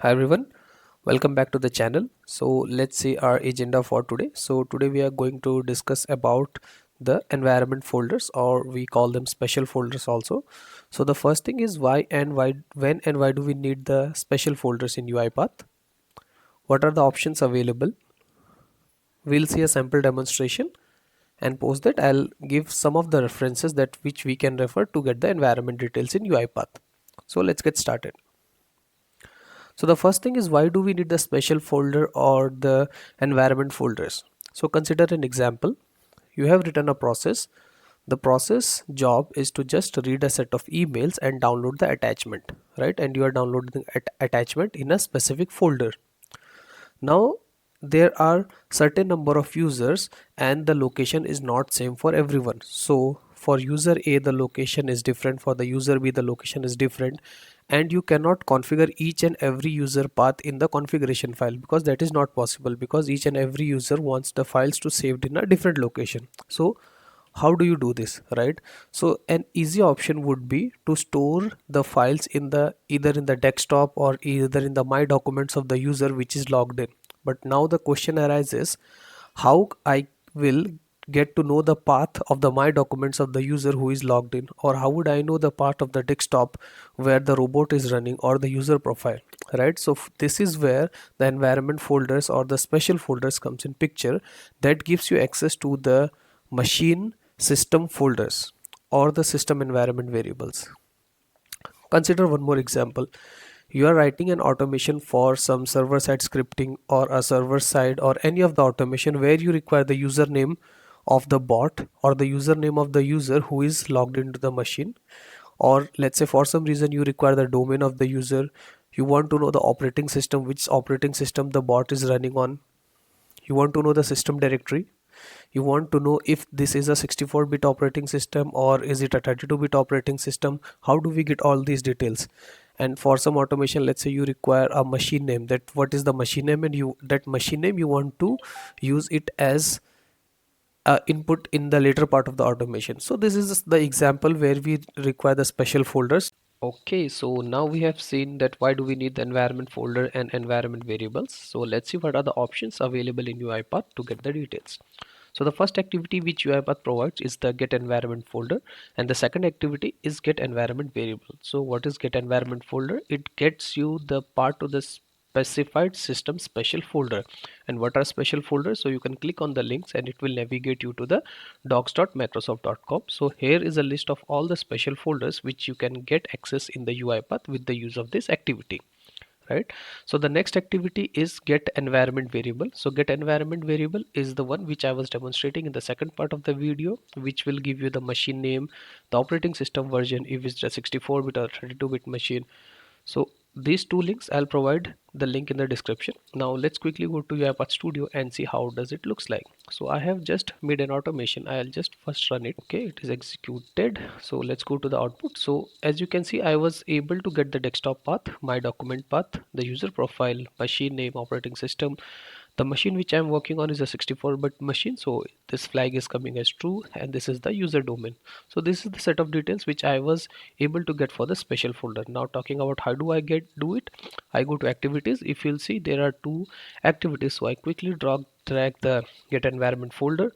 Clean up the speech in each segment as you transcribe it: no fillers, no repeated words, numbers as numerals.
Hi everyone, welcome back to the channel. So let's see our agenda for today. So today we are going to discuss about the environment folders, or we call them special folders also. So the first thing is when and why do we need the special folders in UiPath? What are the options available? We'll see a sample demonstration, and post that I'll give some of the references that which we can refer to get the environment details in UiPath. So let's get started. So the first thing is, why do we need the special folder or the environment folders? So consider an example. You have written a process. The process job is to just read a set of emails and download the attachment, right? And you are downloading the attachment in a specific folder. Now there are certain number of users and the location is not same for everyone. So for user A the location is different, for the user B the location is different, and you cannot configure each and every user path in the configuration file, because that is not possible, because each and every user wants the files to saved in a different location. So how do you do this, right? So an easy option would be to store the files in the either in the desktop or either in the my documents of the user which is logged in. But now the question arises, how I will get to know the path of the my documents of the user who is logged in, or how would I know the part of the desktop where the robot is running or the user profile, right? So this is where the environment folders or the special folders comes in picture, that gives you access to the machine system folders or the system environment variables. Consider one more example. You are writing an automation for some server side scripting or a server side or any of the automation where you require the username of the bot or the username of the user who is logged into the machine. Or let's say for some reason you require the domain of the user. You want to know the operating system, which operating system the bot is running on. You want to know the system directory. You want to know if this is a 64-bit operating system or is it a 32-bit operating system. How do we get all these details? And for some automation, let's say you require a machine name, that what is the machine name, and you that machine name you want to use it as input in the later part of the automation. So this is the example where we require the special folders. Okay, so now we have seen that why do we need the environment folder and environment variables. So let's see what are the options available in UiPath to get the details. So the first activity which UiPath provides is the get environment folder, and the second activity is get environment variable. So what is get environment folder? It gets you the part to the specified system special folder. And what are special folders? So you can click on the links and it will navigate you to the docs.microsoft.com. So here is a list of all the special folders which you can get access in the UiPath with the use of this activity, right? So the next activity is get environment variable. So get environment variable is the one which I was demonstrating in the second part of the video, which will give you the machine name, the operating system version, if it's a 64-bit or 32-bit machine. So these two links I'll provide the link in the description. Now let's quickly go to UiPath Studio and see how does it looks like. So I have just made an automation. I'll just first run it. Okay, it is executed. So let's go to the output. So as you can see, I was able to get the desktop path, my document path, the user profile, machine name, operating system. The machine which I'm working on is a 64-bit machine, so this flag is coming as true, and this is the user domain. So this is the set of details which I was able to get for the special folder. Now talking about how do I do it, I go to activities. If you'll see, there are two activities, so I quickly drag the get environment folder.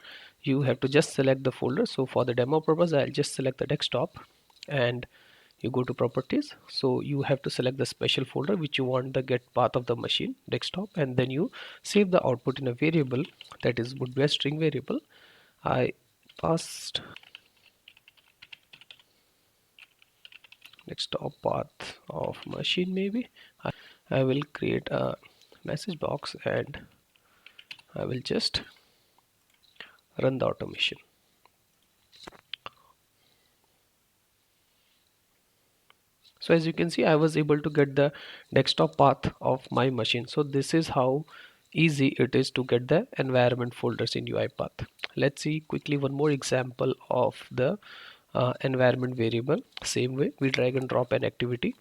You have to just select the folder. So for the demo purpose, I'll just select the desktop, and you go to properties. So you have to select the special folder which you want the get path of the machine desktop, and then you save the output in a variable that is would be a string variable. I passed desktop path of machine. Maybe I will create a message box and I will just run the automation. So as you can see, I was able to get the desktop path of my machine. So this is how easy it is to get the environment folders in UiPath. Let's see quickly one more example of the environment variable. Same way, we drag and drop an activity.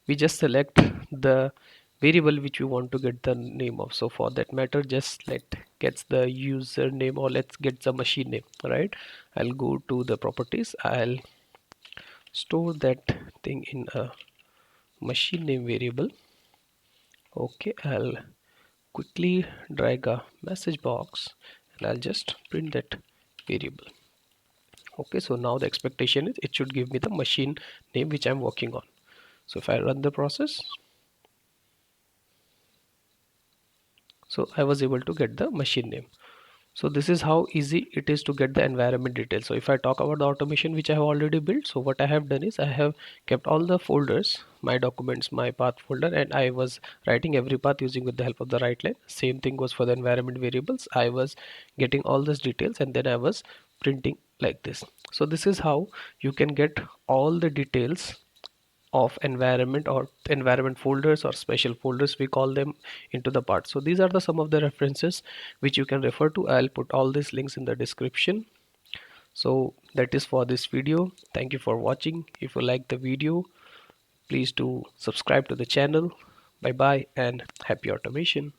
We just select the variable which we want to get the name of. So for that matter, just let gets the username, or let's get the machine name, right? I'll go to the properties. I'll store that thing in a machine name variable, Okay, I'll quickly drag a message box and I'll just print that variable. Okay, so now the expectation is it should give me the machine name which I'm working on. So if I run the process, so I was able to get the machine name. So this is how easy it is to get the environment details. So if I talk about the automation which I have already built, so what I have done is I have kept all the folders, my documents, my path folder, and I was writing every path using with the help of the right line. Same thing goes for the environment variables. I was getting all these details and then I was printing like this. So this is how you can get all the details of environment or environment folders or special folders we call them into the part. So these are the some of the references which you can refer to. I'll put all these links in the description. So that is for this video. Thank you for watching. If you like the video, please do subscribe to the channel. Bye bye and happy automation.